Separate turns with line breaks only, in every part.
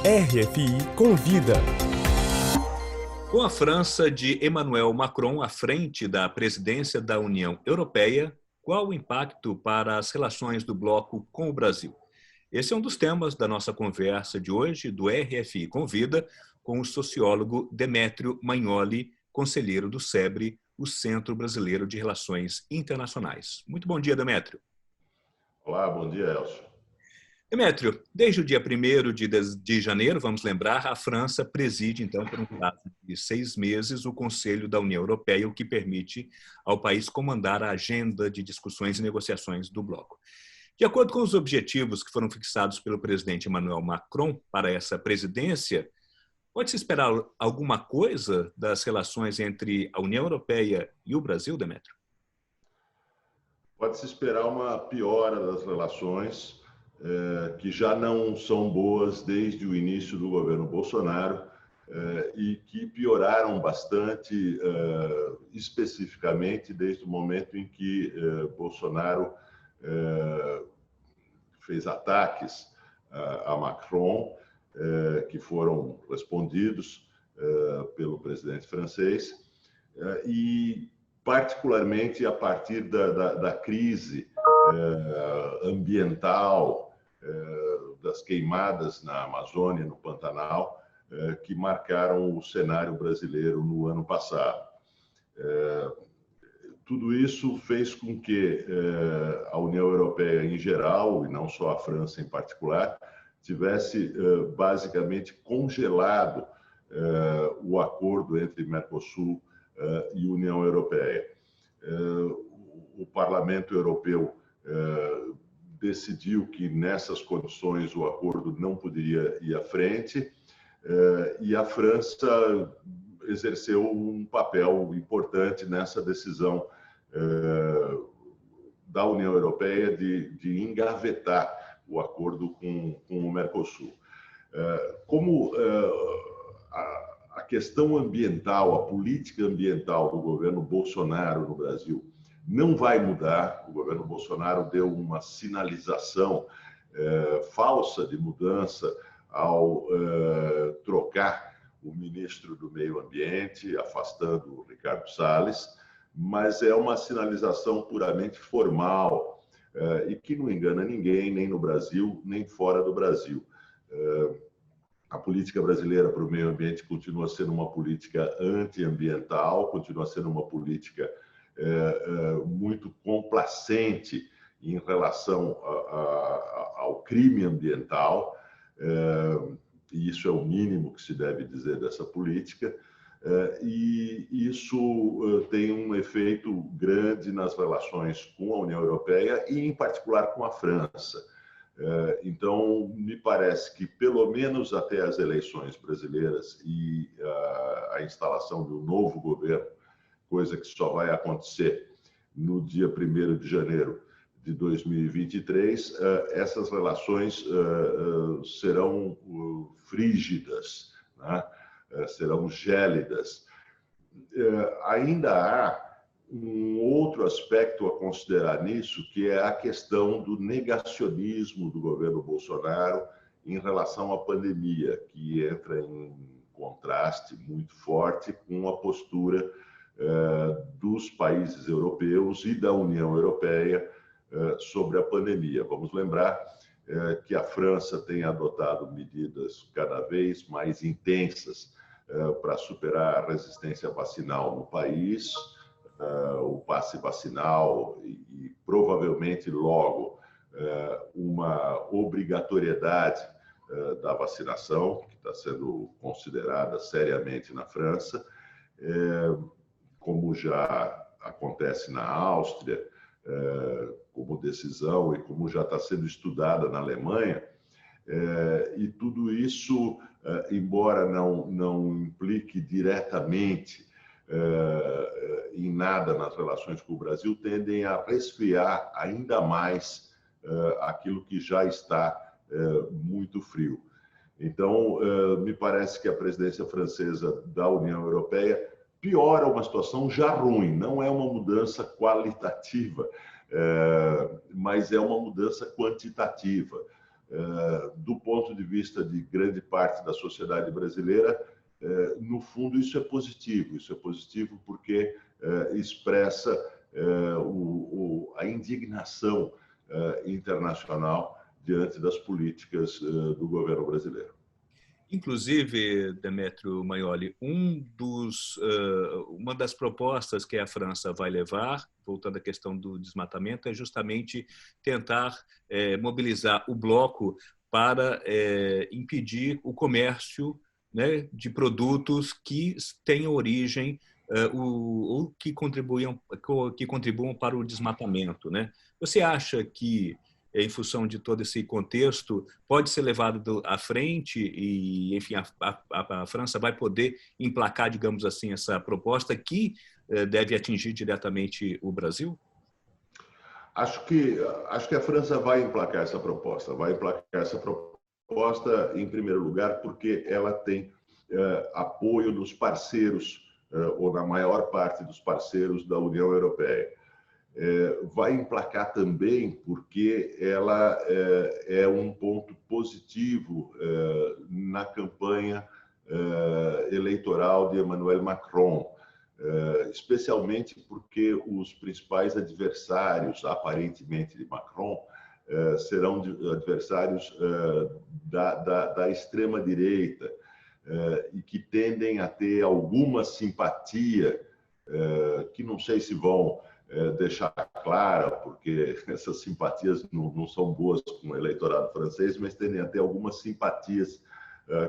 RFI Convida.
Com a França de Emmanuel Macron à frente da presidência da União Europeia, qual o impacto para as relações do bloco com o Brasil? Esse é um dos temas da nossa conversa de hoje, do RFI Convida, com o sociólogo Demétrio Magnoli, conselheiro do SEBRE, o Centro Brasileiro de Relações Internacionais. Muito bom dia, Demétrio.
Olá, bom dia, Elcio.
Demétrio, desde o dia 1º de janeiro, vamos lembrar, a França preside, então, por um prazo de 6 meses, o Conselho da União Europeia, o que permite ao país comandar a agenda de discussões e negociações do bloco. De acordo com os objetivos que foram fixados pelo presidente Emmanuel Macron para essa presidência, pode-se esperar alguma coisa das relações entre a União Europeia e o Brasil, Demétrio?
Pode-se esperar uma piora das relações, que já não são boas desde o início do governo Bolsonaro e que pioraram bastante, especificamente desde o momento em que Bolsonaro fez ataques a Macron, que foram respondidos pelo presidente francês, e particularmente a partir da crise ambiental, das queimadas na Amazônia, no Pantanal, que marcaram o cenário brasileiro no ano passado. Tudo isso fez com que a União Europeia em geral, e não só a França em particular, tivesse basicamente congelado o acordo entre Mercosul e União Europeia. O Parlamento Europeu decidiu que nessas condições o acordo não poderia ir à frente e a França exerceu um papel importante nessa decisão da União Europeia de engavetar o acordo com o Mercosul. Como a questão ambiental, a política ambiental do governo Bolsonaro no Brasil não vai mudar, o governo Bolsonaro deu uma sinalização falsa de mudança ao trocar o ministro do Meio Ambiente, afastando o Ricardo Salles, mas é uma sinalização puramente formal e que não engana ninguém, nem no Brasil, nem fora do Brasil. A política brasileira para o meio ambiente continua sendo uma política antiambiental, continua sendo uma política muito complacente em relação ao crime ambiental, e isso é o mínimo que se deve dizer dessa política, e isso tem um efeito grande nas relações com a União Europeia e, em particular, com a França. Então, me parece que, pelo menos até as eleições brasileiras e a instalação de um novo governo, coisa que só vai acontecer no dia 1º de janeiro de 2023, essas relações serão frígidas, né? Serão gélidas. Ainda há um outro aspecto a considerar nisso, que é a questão do negacionismo do governo Bolsonaro em relação à pandemia, que entra em contraste muito forte com a postura dos países europeus e da União Europeia sobre a pandemia. Vamos lembrar que a França tem adotado medidas cada vez mais intensas para superar a resistência vacinal no país, o passe vacinal e provavelmente logo uma obrigatoriedade da vacinação, que está sendo considerada seriamente na França, como já acontece na Áustria, como decisão e como já está sendo estudada na Alemanha, e tudo isso, embora não implique diretamente em nada nas relações com o Brasil, tendem a resfriar ainda mais aquilo que já está muito frio. Então, me parece que a presidência francesa da União Europeia piora uma situação já ruim, não é uma mudança qualitativa, mas é uma mudança quantitativa. do ponto de vista de grande parte da sociedade brasileira, no fundo, isso é positivo. Isso é positivo porque expressa a indignação internacional diante das políticas do governo brasileiro.
Inclusive, Demetrio Maioli, uma das propostas que a França vai levar, voltando à questão do desmatamento, é justamente tentar mobilizar o bloco para impedir o comércio, né, de produtos que tenham origem ou que contribuam para o desmatamento, né? Você acha que, em função de todo esse contexto, pode ser levado à frente e, enfim, a França vai poder emplacar, digamos assim, essa proposta que deve atingir diretamente o Brasil?
Acho que a França vai emplacar essa proposta. Vai emplacar essa proposta, em primeiro lugar, porque ela tem apoio dos parceiros, ou na maior parte dos parceiros da União Europeia. Vai emplacar também porque ela é um ponto positivo na campanha eleitoral de Emmanuel Macron, especialmente porque os principais adversários, aparentemente, de Macron, serão adversários da extrema-direita e que tendem a ter alguma simpatia, que não sei se vão deixar clara, porque essas simpatias não são boas com o eleitorado francês, mas tendem a ter algumas simpatias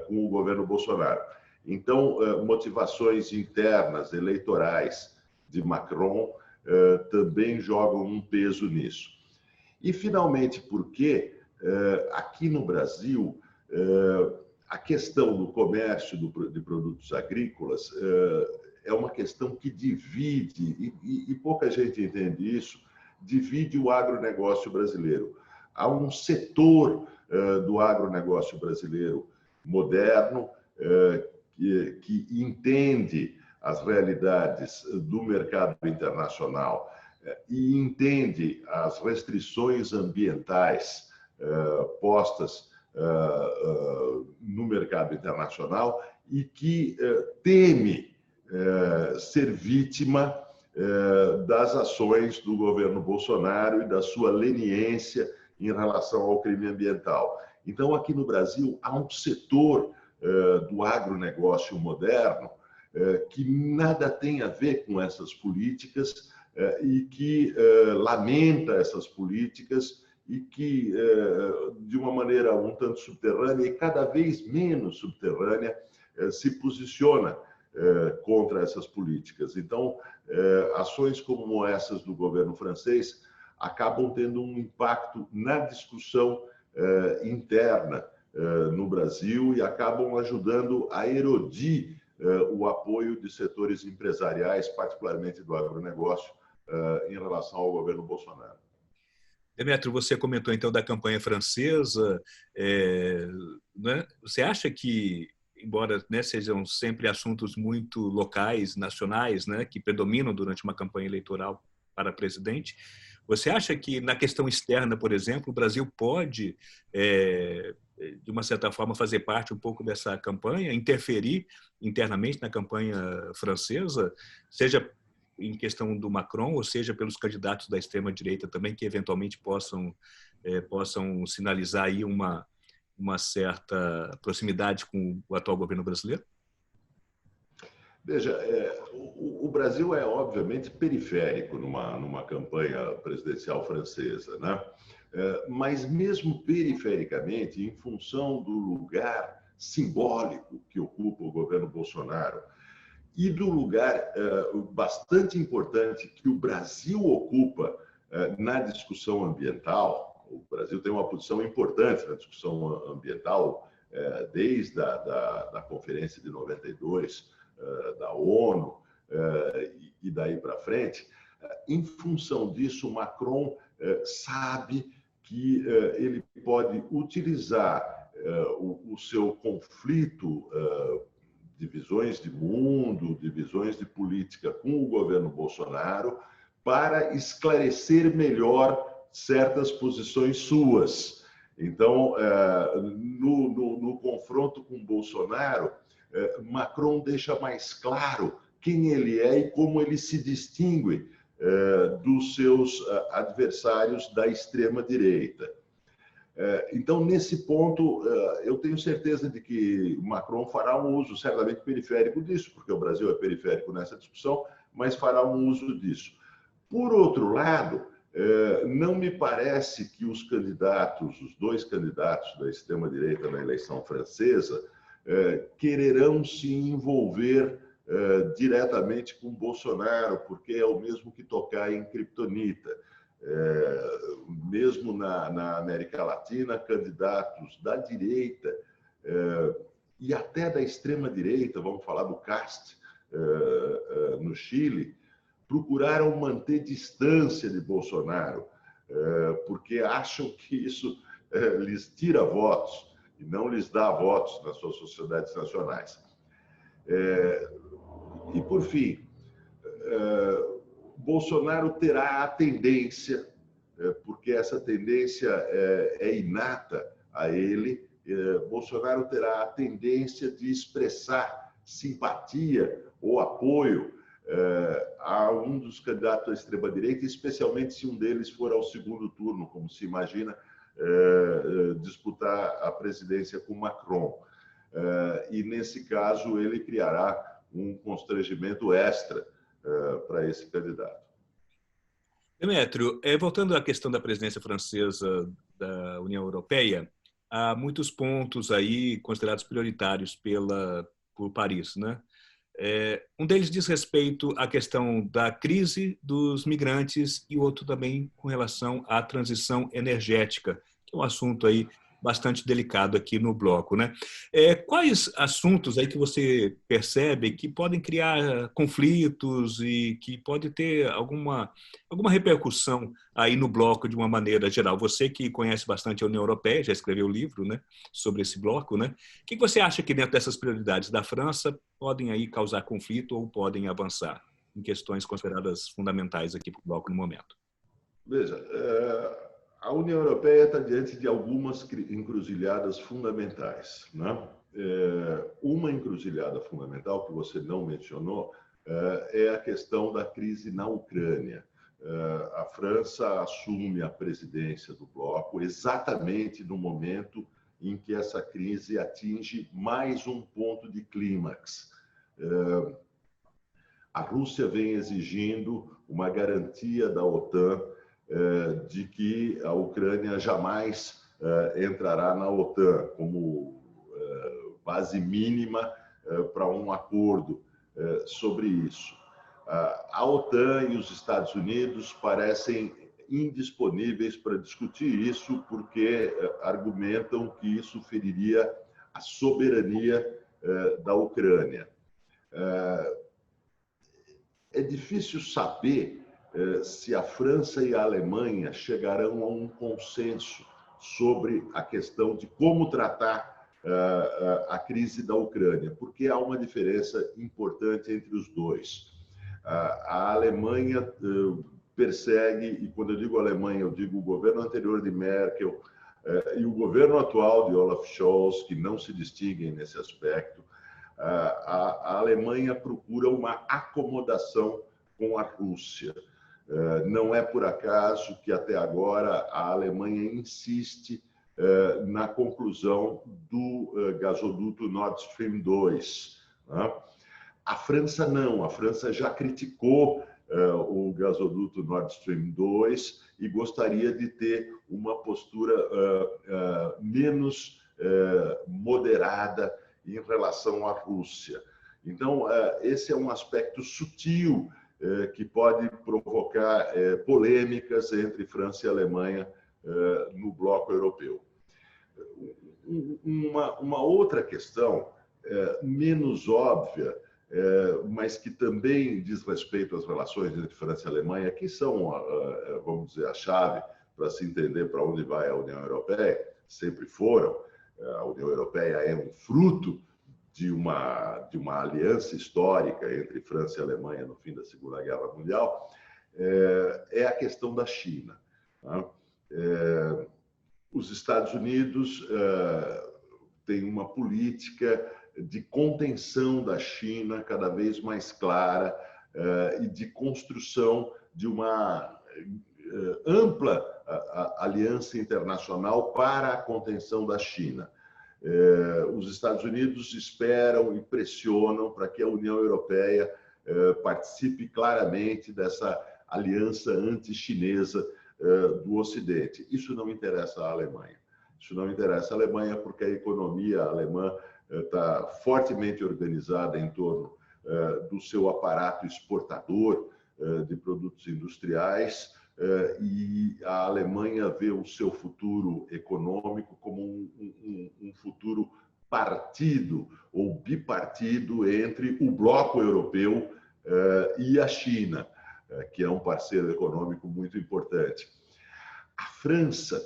com o governo Bolsonaro. Então, motivações internas, eleitorais de Macron também jogam um peso nisso. E, finalmente, porque aqui no Brasil a questão do comércio de produtos agrícolas é uma questão que divide, e pouca gente entende isso, divide o agronegócio brasileiro. Há um setor do agronegócio brasileiro moderno que entende as realidades do mercado internacional e entende as restrições ambientais postas no mercado internacional e que teme ser vítima das ações do governo Bolsonaro e da sua leniência em relação ao crime ambiental. Então, aqui no Brasil, há um setor do agronegócio moderno que nada tem a ver com essas políticas e que lamenta essas políticas e que, de uma maneira um tanto subterrânea e cada vez menos subterrânea, se posiciona contra essas políticas. Então, ações como essas do governo francês acabam tendo um impacto na discussão interna no Brasil e acabam ajudando a erodir o apoio de setores empresariais, particularmente do agronegócio, em relação ao governo Bolsonaro.
Demetrio, você comentou então da campanha francesa. Né? Você acha que, embora, né, sejam sempre assuntos muito locais, nacionais, né, que predominam durante uma campanha eleitoral para presidente, você acha que na questão externa, por exemplo, o Brasil pode, de uma certa forma, fazer parte um pouco dessa campanha, interferir internamente na campanha francesa, seja em questão do Macron, ou seja, pelos candidatos da extrema-direita também, que eventualmente possam sinalizar aí uma certa proximidade com o atual governo brasileiro?
Veja, o Brasil é, obviamente, periférico numa campanha presidencial francesa, né? Mas, mesmo perifericamente, em função do lugar simbólico que ocupa o governo Bolsonaro e do lugar bastante importante que o Brasil ocupa na discussão ambiental, o Brasil tem uma posição importante na discussão ambiental desde a Conferência de 92, da ONU e daí para frente. Em função disso, Macron sabe que ele pode utilizar o seu conflito de visões de mundo, de visões de política com o governo Bolsonaro para esclarecer melhor certas posições suas. Então, no confronto com Bolsonaro, Macron deixa mais claro quem ele é e como ele se distingue dos seus adversários da extrema-direita. Então, nesse ponto, eu tenho certeza de que Macron fará um uso certamente periférico disso, porque o Brasil é periférico nessa discussão, mas fará um uso disso. Por outro lado, não me parece que os dois candidatos da extrema-direita na eleição francesa, quererão se envolver diretamente com Bolsonaro, porque é o mesmo que tocar em criptonita. Mesmo na América Latina, candidatos da direita e até da extrema-direita, vamos falar do CAST no Chile, procuraram manter distância de Bolsonaro, porque acham que isso lhes tira votos e não lhes dá votos nas suas sociedades nacionais. E, por fim, Bolsonaro terá a tendência, porque essa tendência é inata a ele, Bolsonaro terá a tendência de expressar simpatia ou apoio a um dos candidatos à extrema-direita, especialmente se um deles for ao segundo turno, como se imagina, disputar a presidência com Macron. E, nesse caso, ele criará um constrangimento extra para esse candidato.
Demétrio, voltando à questão da presidência francesa da União Europeia, há muitos pontos aí considerados prioritários por Paris, né? Um deles diz respeito à questão da crise dos migrantes e outro também com relação à transição energética, que é um assunto aí bastante delicado aqui no bloco, né? Quais assuntos aí que você percebe que podem criar conflitos e que pode ter alguma repercussão aí no bloco de uma maneira geral? Você que conhece bastante a União Europeia, já escreveu um livro, né, sobre esse bloco, né? O que você acha que dentro dessas prioridades da França podem aí causar conflito ou podem avançar em questões consideradas fundamentais aqui para o bloco no momento?
Veja, a União Europeia está diante de algumas encruzilhadas fundamentais, né? Uma encruzilhada fundamental que você não mencionou é a questão da crise na Ucrânia. A França assume a presidência do bloco exatamente no momento em que essa crise atinge mais um ponto de clímax. A Rússia vem exigindo uma garantia da OTAN de que a Ucrânia jamais entrará na OTAN como base mínima para um acordo sobre isso. A OTAN e os Estados Unidos parecem indisponíveis para discutir isso porque argumentam que isso feriria a soberania da Ucrânia. É difícil saber se a França e a Alemanha chegarão a um consenso sobre a questão de como tratar a crise da Ucrânia, porque há uma diferença importante entre os dois. A Alemanha persegue, e quando eu digo Alemanha, eu digo o governo anterior de Merkel e o governo atual de Olaf Scholz, que não se distinguem nesse aspecto. A Alemanha procura uma acomodação com a Rússia. Não é por acaso que até agora a Alemanha insiste na conclusão do gasoduto Nord Stream 2. A França não, a França já criticou o gasoduto Nord Stream 2 e gostaria de ter uma postura menos moderada em relação à Rússia. Então, esse é um aspecto sutil que pode provocar polêmicas entre França e Alemanha no bloco europeu. Uma outra questão, menos óbvia, mas que também diz respeito às relações entre França e Alemanha, que são, vamos dizer, a chave para se entender para onde vai a União Europeia, sempre foram. A União Europeia é um fruto de uma aliança histórica entre França e Alemanha no fim da Segunda Guerra Mundial, é a questão da China. Os Estados Unidos têm uma política de contenção da China cada vez mais clara e de construção de uma ampla aliança internacional para a contenção da China. Os Estados Unidos esperam e pressionam para que a União Europeia participe claramente dessa aliança anti-chinesa do Ocidente. Isso não interessa à Alemanha. Isso não interessa à Alemanha porque a economia alemã está fortemente organizada em torno do seu aparato exportador de produtos industriais, e a Alemanha vê o seu futuro econômico como um futuro partido ou bipartido entre o bloco europeu e a China, que é um parceiro econômico muito importante. A França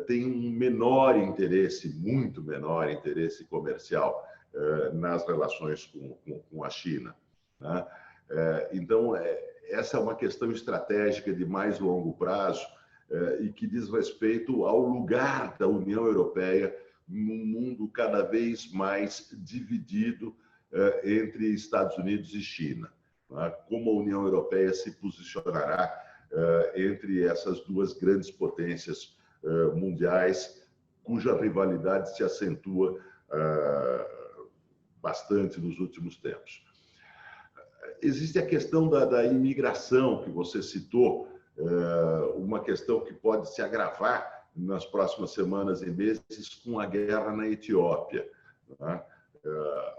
tem um menor interesse, muito menor interesse comercial nas relações com a China, né? Então, essa é uma questão estratégica de mais longo prazo e que diz respeito ao lugar da União Europeia num mundo cada vez mais dividido entre Estados Unidos e China. Como a União Europeia se posicionará entre essas duas grandes potências mundiais, cuja rivalidade se acentua bastante nos últimos tempos. Existe a questão da imigração, que você citou, uma questão que pode se agravar nas próximas semanas e meses com a guerra na Etiópia.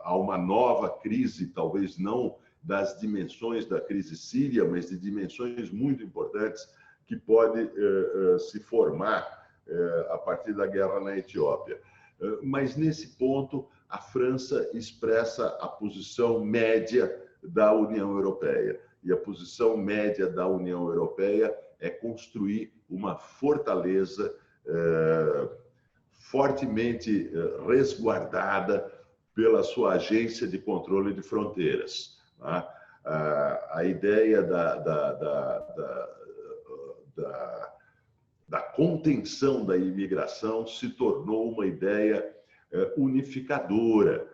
Há uma nova crise, talvez não das dimensões da crise síria, mas de dimensões muito importantes que pode se formar a partir da guerra na Etiópia. Mas, nesse ponto, a França expressa a posição média da União Europeia. E a posição média da União Europeia é construir uma fortaleza fortemente resguardada pela sua agência de controle de fronteiras. A ideia da contenção da imigração se tornou uma ideia unificadora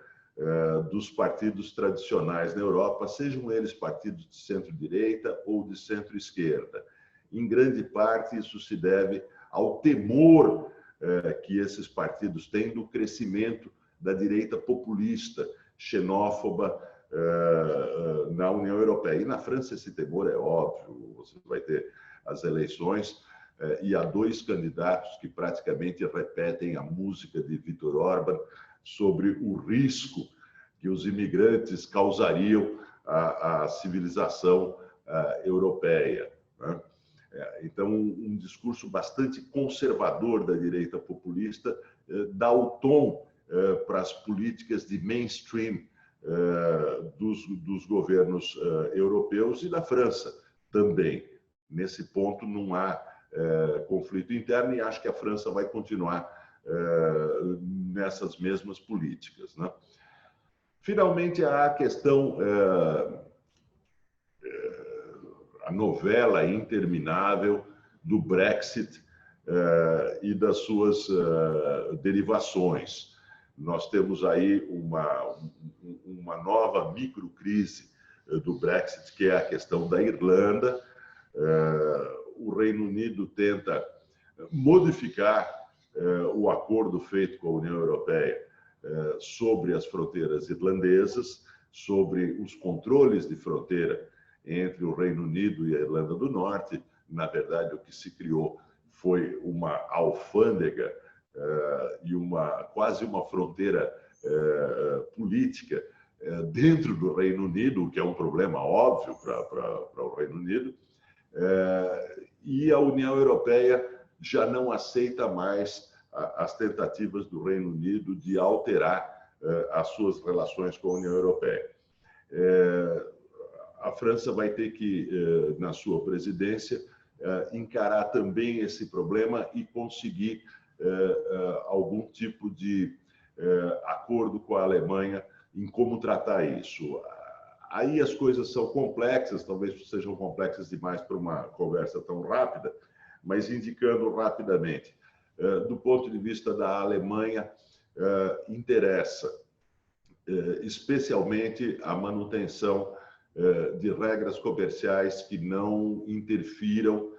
dos partidos tradicionais na Europa, sejam eles partidos de centro-direita ou de centro-esquerda. Em grande parte, isso se deve ao temor que esses partidos têm do crescimento da direita populista, xenófoba, na União Europeia. E na França esse temor é óbvio. Você vai ter as eleições e há dois candidatos que praticamente repetem a música de Viktor Orbán sobre o risco que os imigrantes causariam à civilização europeia, né? Então, um discurso bastante conservador da direita populista dá o tom para as políticas de mainstream dos governos europeus e da França também. Nesse ponto, não há conflito interno e acho que a França vai continuar nessas mesmas políticas, né? Finalmente, há a questão, a novela interminável do Brexit e das suas derivações. Nós temos aí uma nova microcrise do Brexit, que é a questão da Irlanda. O Reino Unido tenta modificar o acordo feito com a União Europeia sobre as fronteiras irlandesas, sobre os controles de fronteira entre o Reino Unido e a Irlanda do Norte. Na verdade, o que se criou foi uma alfândega e quase uma fronteira política dentro do Reino Unido, o que é um problema óbvio para o Reino Unido. E a União Europeia já não aceita mais as tentativas do Reino Unido de alterar as suas relações com a União Europeia. A França vai ter que, na sua presidência, encarar também esse problema e conseguir algum tipo de acordo com a Alemanha em como tratar isso. Aí as coisas são complexas, talvez sejam complexas demais para uma conversa tão rápida, mas indicando rapidamente. Do ponto de vista da Alemanha, interessa especialmente a manutenção de regras comerciais que não interfiram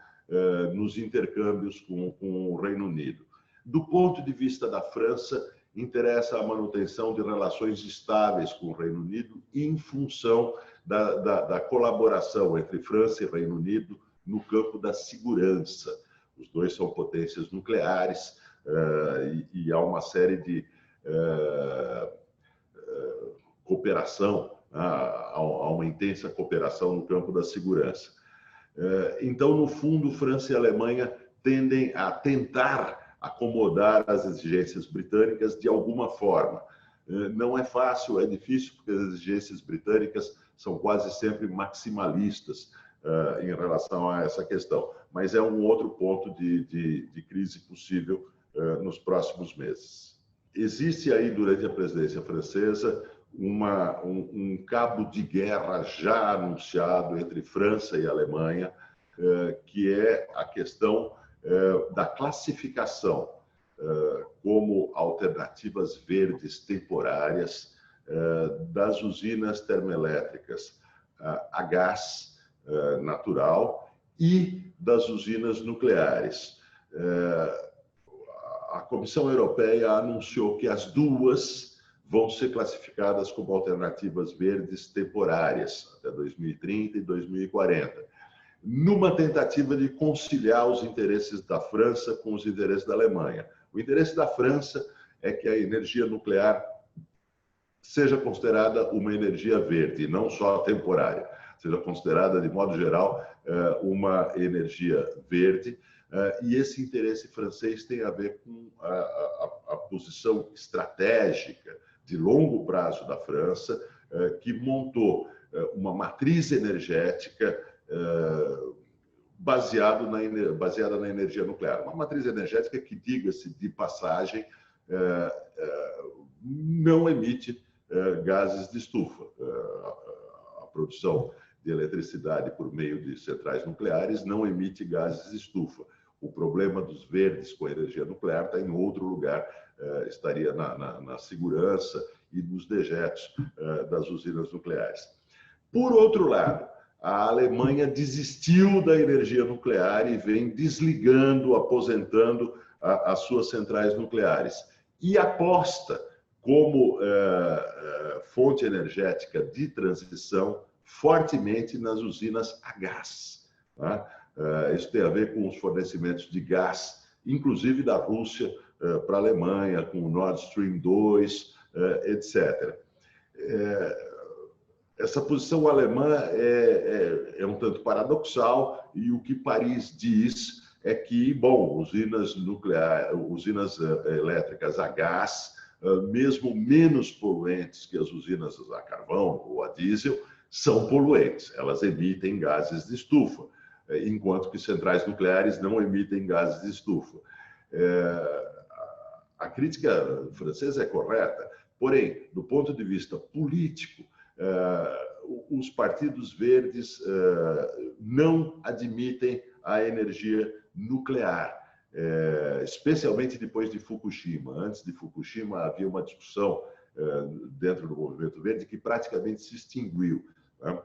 nos intercâmbios com o Reino Unido. Do ponto de vista da França, interessa a manutenção de relações estáveis com o Reino Unido em função da colaboração entre França e Reino Unido no campo da segurança. Os dois são potências nucleares e há uma série de cooperação, há uma intensa cooperação no campo da segurança. Então, no fundo, França e Alemanha tendem a tentar acomodar as exigências britânicas de alguma forma. Não é fácil, é difícil, porque as exigências britânicas são quase sempre maximalistas em relação a essa questão. Mas é um outro ponto de crise possível nos próximos meses. Existe aí, durante a presidência francesa, um cabo de guerra já anunciado entre França e Alemanha, que é a questão da classificação como alternativas verdes temporárias das usinas termoelétricas a gás natural e das usinas nucleares. A Comissão Europeia anunciou que as duas vão ser classificadas como alternativas verdes temporárias até 2030 e 2040, numa tentativa de conciliar os interesses da França com os interesses da Alemanha. O interesse da França é que a energia nuclear seja considerada uma energia verde, não só temporária, seja considerada, de modo geral, uma energia verde. E esse interesse francês tem a ver com a posição estratégica de longo prazo da França, que montou uma matriz energética baseada na energia nuclear. Uma matriz energética que, diga-se de passagem, não emite gases de estufa. A produção de eletricidade por meio de centrais nucleares não emite gases de estufa. O problema dos verdes com a energia nuclear está em outro lugar, estaria na segurança e nos dejetos das usinas nucleares. Por outro lado, a Alemanha desistiu da energia nuclear e vem desligando, aposentando as suas centrais nucleares. E aposta como fonte energética de transição fortemente nas usinas a gás. Tá? Isso tem a ver com os fornecimentos de gás, inclusive da Rússia para a Alemanha, com o Nord Stream 2, etc. Essa posição alemã é um tanto paradoxal, e o que Paris diz é que, bom, usinas elétricas a gás, mesmo menos poluentes que as usinas a carvão ou a diesel, são poluentes, elas emitem gases de estufa, enquanto que centrais nucleares não emitem gases de estufa. A crítica francesa é correta, porém, do ponto de vista político, os partidos verdes não admitem a energia nuclear, especialmente depois de Fukushima. Antes de Fukushima havia uma discussão dentro do movimento verde que praticamente se extinguiu. Né?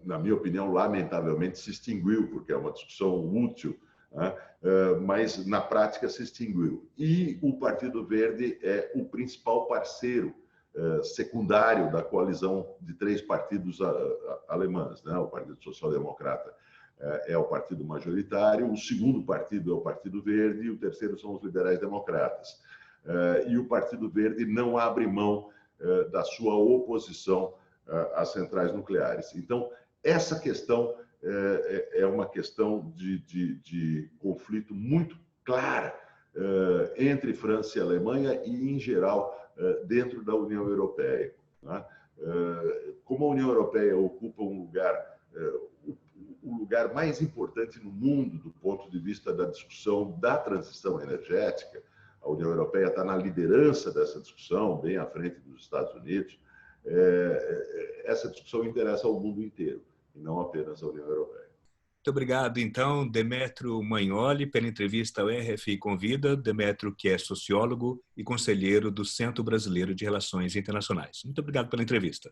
Na minha opinião, lamentavelmente se extinguiu, porque é uma discussão útil, né? Mas na prática se extinguiu. E o Partido Verde é o principal parceiro secundário da coalizão de 3 partidos alemães, né? O Partido Social Democrata é o partido majoritário, o segundo partido é o Partido Verde e o terceiro são os liberais democratas. E o Partido Verde não abre mão da sua oposição às centrais nucleares. Então, essa questão é uma questão de conflito muito clara entre França e Alemanha e, em geral, dentro da União Europeia. Né? Como a União Europeia ocupa o lugar mais importante no mundo do ponto de vista da discussão da transição energética, a União Europeia está na liderança dessa discussão, bem à frente dos Estados Unidos. Essa discussão interessa ao mundo inteiro, e não apenas à União Europeia.
Muito obrigado, então, Demétrio Magnoli, pela entrevista ao RFI Convida. Demétrio, que é sociólogo e conselheiro do Centro Brasileiro de Relações Internacionais. Muito obrigado pela entrevista.